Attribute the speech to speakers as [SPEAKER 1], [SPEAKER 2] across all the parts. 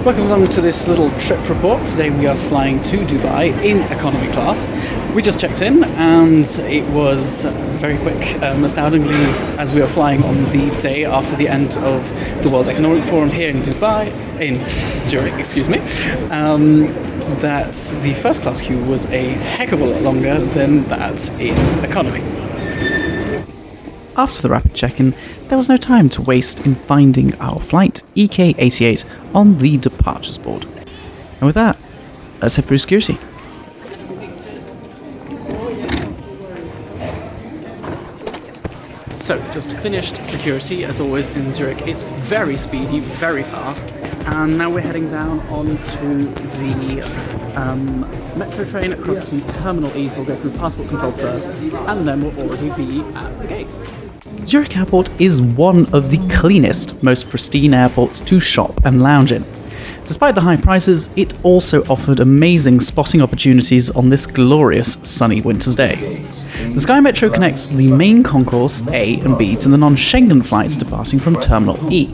[SPEAKER 1] Welcome along to this little trip report. Today we are flying to Dubai in economy class. We just checked in and it was very quick, astoundingly, as we were flying on the day after the end of the World Economic Forum here in Zurich, that the first class queue was a heck of a lot longer than that in economy. After the rapid check-in, there was no time to waste in finding our flight EK88 on the departures board. And with that, let's head through security. So, just finished security, as always, in Zurich. It's very speedy, very fast, and now we're heading down onto the metro train across to Terminal E, so we'll go through passport control first, and then we'll already be at the gate. Zurich Airport is one of the cleanest, most pristine airports to shop and lounge in. Despite the high prices, it also offered amazing spotting opportunities on this glorious sunny winter's day. The Sky Metro connects the main concourse A and B to the non-Schengen flights departing from Terminal E.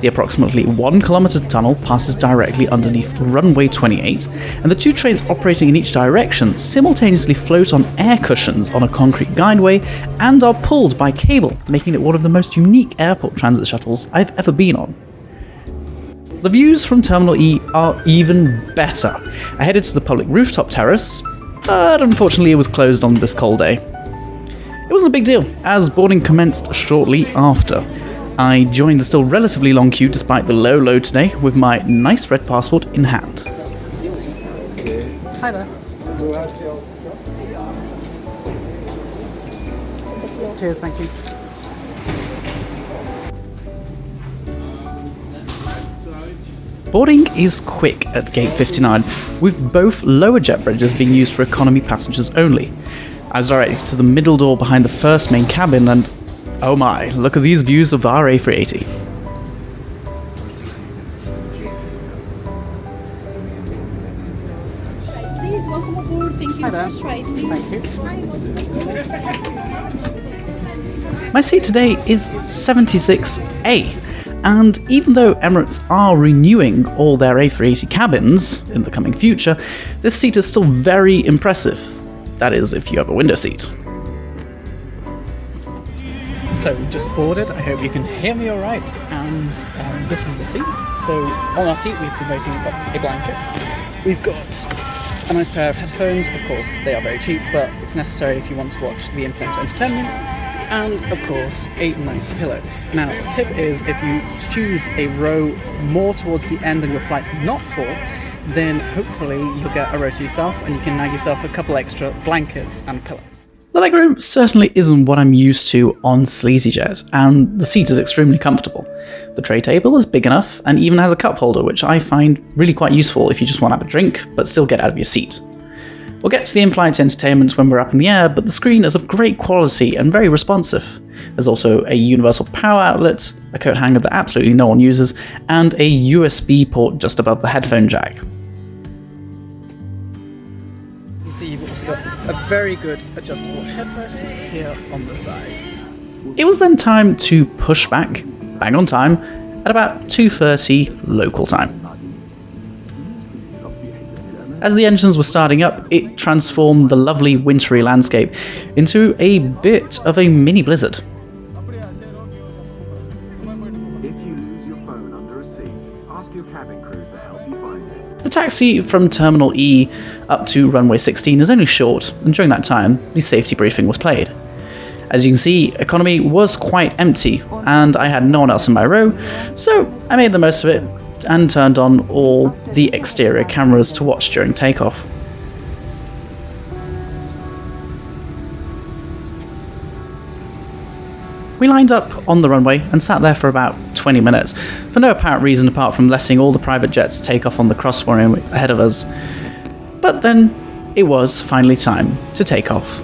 [SPEAKER 1] The approximately 1 kilometre tunnel passes directly underneath runway 28, and the two trains operating in each direction simultaneously float on air cushions on a concrete guideway and are pulled by cable, making it one of the most unique airport transit shuttles I've ever been on. The views from Terminal E are even better. I headed to the public rooftop terrace, but unfortunately it was closed on this cold day. It wasn't a big deal, as boarding commenced shortly after. I joined the still relatively long queue despite the low load today with my nice red passport in hand. Hi there. Cheers, thank you. Boarding is quick at gate 59, with both lower jet bridges being used for economy passengers only. I was directed to the middle door behind the first main cabin and oh my, look at these views of our A380.
[SPEAKER 2] Please, welcome aboard. Thank you.
[SPEAKER 1] Hi there.
[SPEAKER 2] Right, please.
[SPEAKER 1] Thank you. My seat today is 76A, and even though Emirates are renewing all their A380 cabins in the coming future, this seat is still very impressive. That is, if you have a window seat. So we just boarded, I hope you can hear me alright, and this is the seat. So on our seat we've been waiting for a blanket. We've got a nice pair of headphones, of course they are very cheap, but it's necessary if you want to watch the Inflight Entertainment, and of course a nice pillow. Now the tip is if you choose a row more towards the end and your flight's not full, then hopefully you'll get a row to yourself and you can nag yourself a couple extra blankets and pillows. The legroom certainly isn't what I'm used to on sleazy jets, and the seat is extremely comfortable. The tray table is big enough and even has a cup holder, which I find really quite useful if you just want to have a drink, but still get out of your seat. We'll get to the in-flight entertainment when we're up in the air, but the screen is of great quality and very responsive. There's also a universal power outlet, a coat hanger that absolutely no one uses, and a USB port just above the headphone jack. So you've also got a very good adjustable headrest here on the side. It was then time to push back, bang on time, at about 2:30 local time. As the engines were starting up, it transformed the lovely wintry landscape into a bit of a mini blizzard. The taxi from Terminal E up to runway 16 is only short, and during that time, the safety briefing was played. As you can see, economy was quite empty, and I had no one else in my row, so I made the most of it and turned on all the exterior cameras to watch during takeoff. We lined up on the runway and sat there for about 20 minutes, for no apparent reason apart from letting all the private jets take off on the crosswind ahead of us. But then, it was finally time to take off.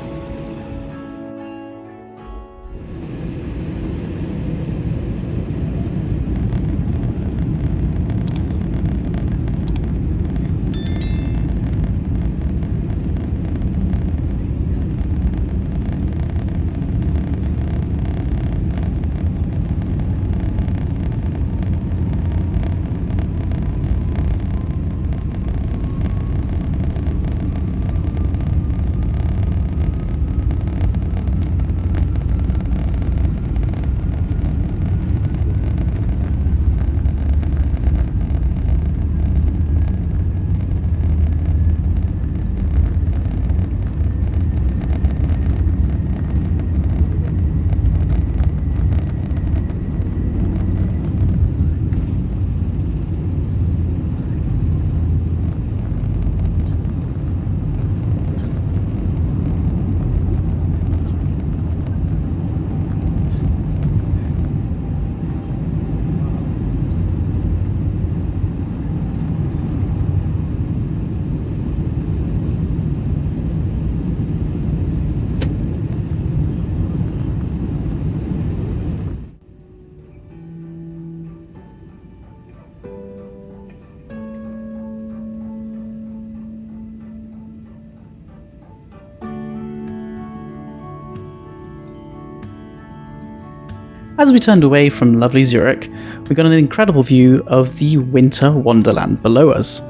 [SPEAKER 1] As we turned away from lovely Zurich, we got an incredible view of the winter wonderland below us.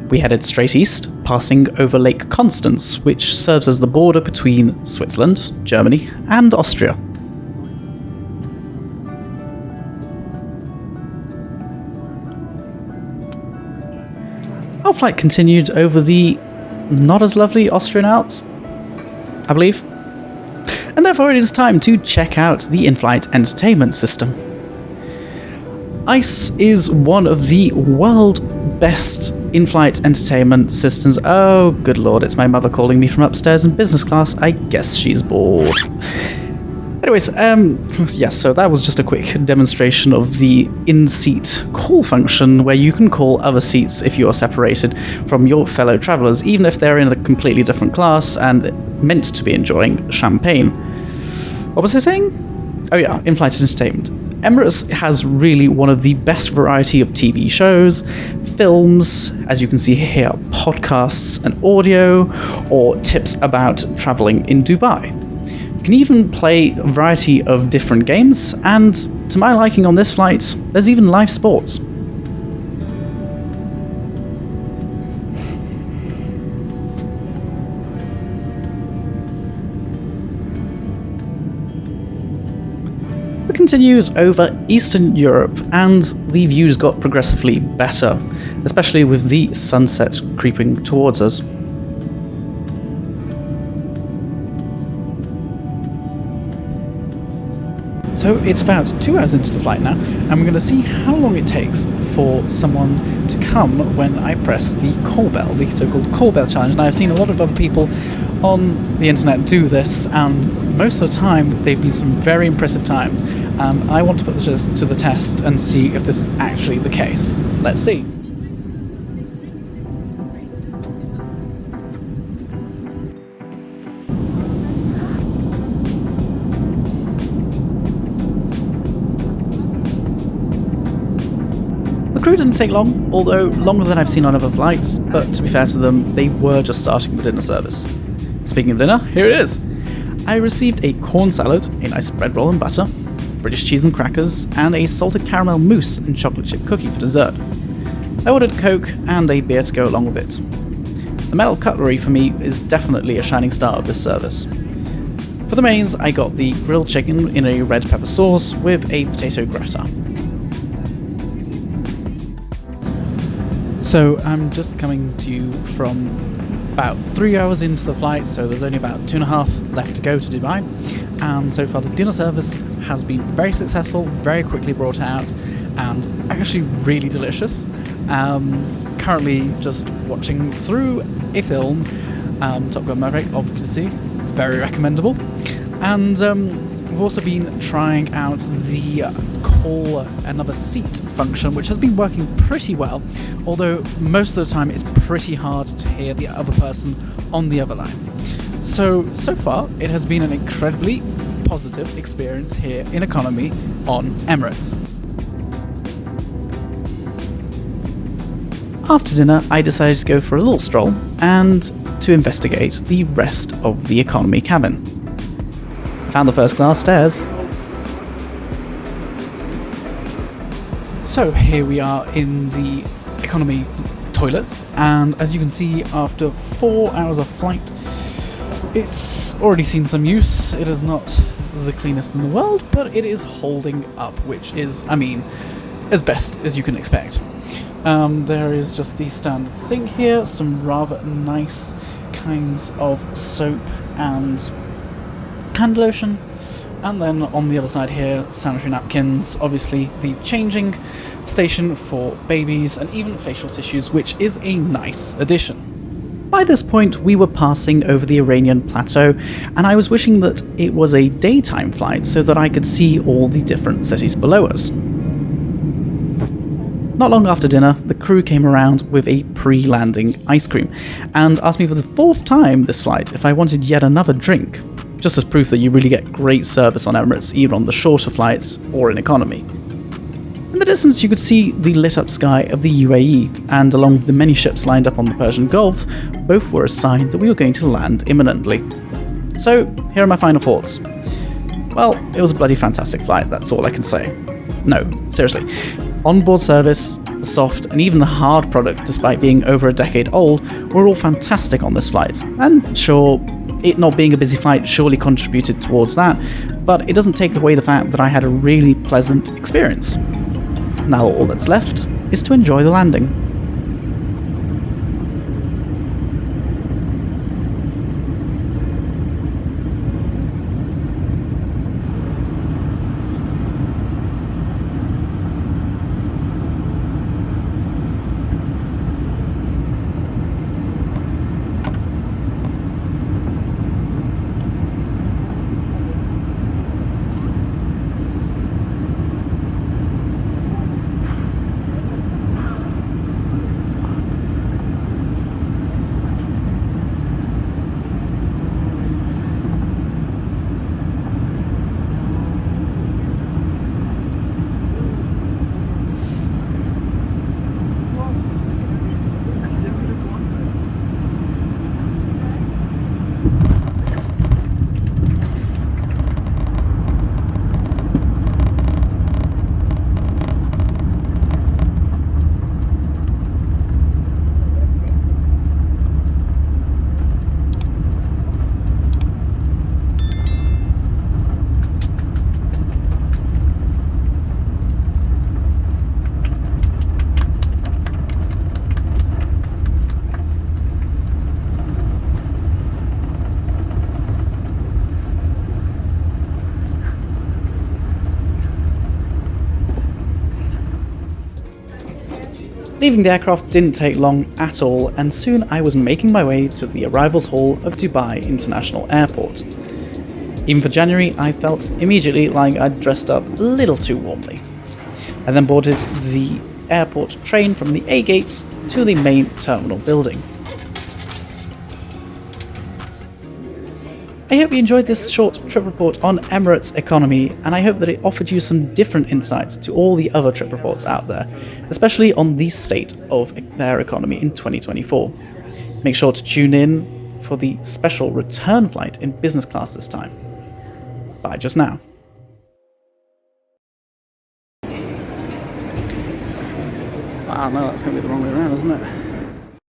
[SPEAKER 1] We headed straight east, passing over Lake Constance, which serves as the border between Switzerland, Germany, and Austria. Our flight continued over the not as lovely Austrian Alps, I believe. And therefore it is time to check out the Inflight Entertainment system. ICE is one of the world's best in-flight entertainment systems. Oh, good lord, it's my mother calling me from upstairs in business class. I guess she's bored. Anyways, yes, so that was just a quick demonstration of the in-seat call function, where you can call other seats if you are separated from your fellow travellers, even if they're in a completely different class and meant to be enjoying champagne. What was I saying? Oh yeah, in-flight entertainment. Emirates has really one of the best variety of TV shows, films, as you can see here, podcasts and audio, or tips about travelling in Dubai. You can even play a variety of different games, and to my liking on this flight, there's even live sports. We continued over Eastern Europe, and the views got progressively better, especially with the sunset creeping towards us. So it's about 2 hours into the flight now, and we're going to see how long it takes for someone to come when I press the call bell, the so-called call bell challenge. Now, I've seen a lot of other people on the internet do this, and most of the time they've been some very impressive times. I want to put this to the test and see if this is actually the case. Let's see. The crew didn't take long, although longer than I've seen on other flights, but to be fair to them, they were just starting the dinner service. Speaking of dinner, here it is. I received a corn salad, a nice bread roll and butter, British cheese and crackers, and a salted caramel mousse and chocolate chip cookie for dessert. I ordered a Coke and a beer to go along with it. The metal cutlery for me is definitely a shining star of this service. For the mains, I got the grilled chicken in a red pepper sauce with a potato gratin. So I'm just coming to you from about 3 hours into the flight, so there's only about 2.5 left to go to Dubai, and so far the dinner service has been very successful, very quickly brought out, and actually really delicious. Currently just watching through a film, Top Gun Maverick, obviously, very recommendable, and we've also been trying out the call another seat function, which has been working pretty well, although most of the time it's pretty hard to hear the other person on the other line. So far it has been an incredibly positive experience here in economy on Emirates. After dinner, I decided to go for a little stroll and to investigate the rest of the economy cabin. Found the first class stairs. So here we are in the economy toilets, and as you can see, after 4 hours of flight, it's already seen some use. It is not the cleanest in the world, but it is holding up, which is, I mean, as best as you can expect. There is just the standard sink here, some rather nice kinds of soap and hand lotion, and then on the other side here, sanitary napkins, obviously the changing station for babies, and even facial tissues, which is a nice addition. By this point, we were passing over the Iranian plateau, and I was wishing that it was a daytime flight so that I could see all the different cities below us. Not long after dinner, the crew came around with a pre-landing ice cream, and asked me for the 4th time this flight if I wanted yet another drink, just as proof that you really get great service on Emirates, even on the shorter flights or in economy. In the distance you could see the lit up sky of the UAE, and along with the many ships lined up on the Persian Gulf, both were a sign that we were going to land imminently. So here are my final thoughts. Well, it was a bloody fantastic flight, that's all I can say. No, seriously. Onboard service, the soft, and even the hard product, despite being over a decade old, were all fantastic on this flight. And sure, it not being a busy flight surely contributed towards that, but it doesn't take away the fact that I had a really pleasant experience. Now all that's left is to enjoy the landing. Leaving the aircraft didn't take long at all, and soon I was making my way to the arrivals hall of Dubai International Airport. Even for January, I felt immediately like I'd dressed up a little too warmly. I then boarded the airport train from the A gates to the main terminal building. I hope you enjoyed this short trip report on Emirates economy, and I hope that it offered you some different insights to all the other trip reports out there, especially on the state of their economy in 2024. Make sure to tune in for the special return flight in business class this time. Bye just now. Wow, no, that's going to be the wrong way around, isn't it?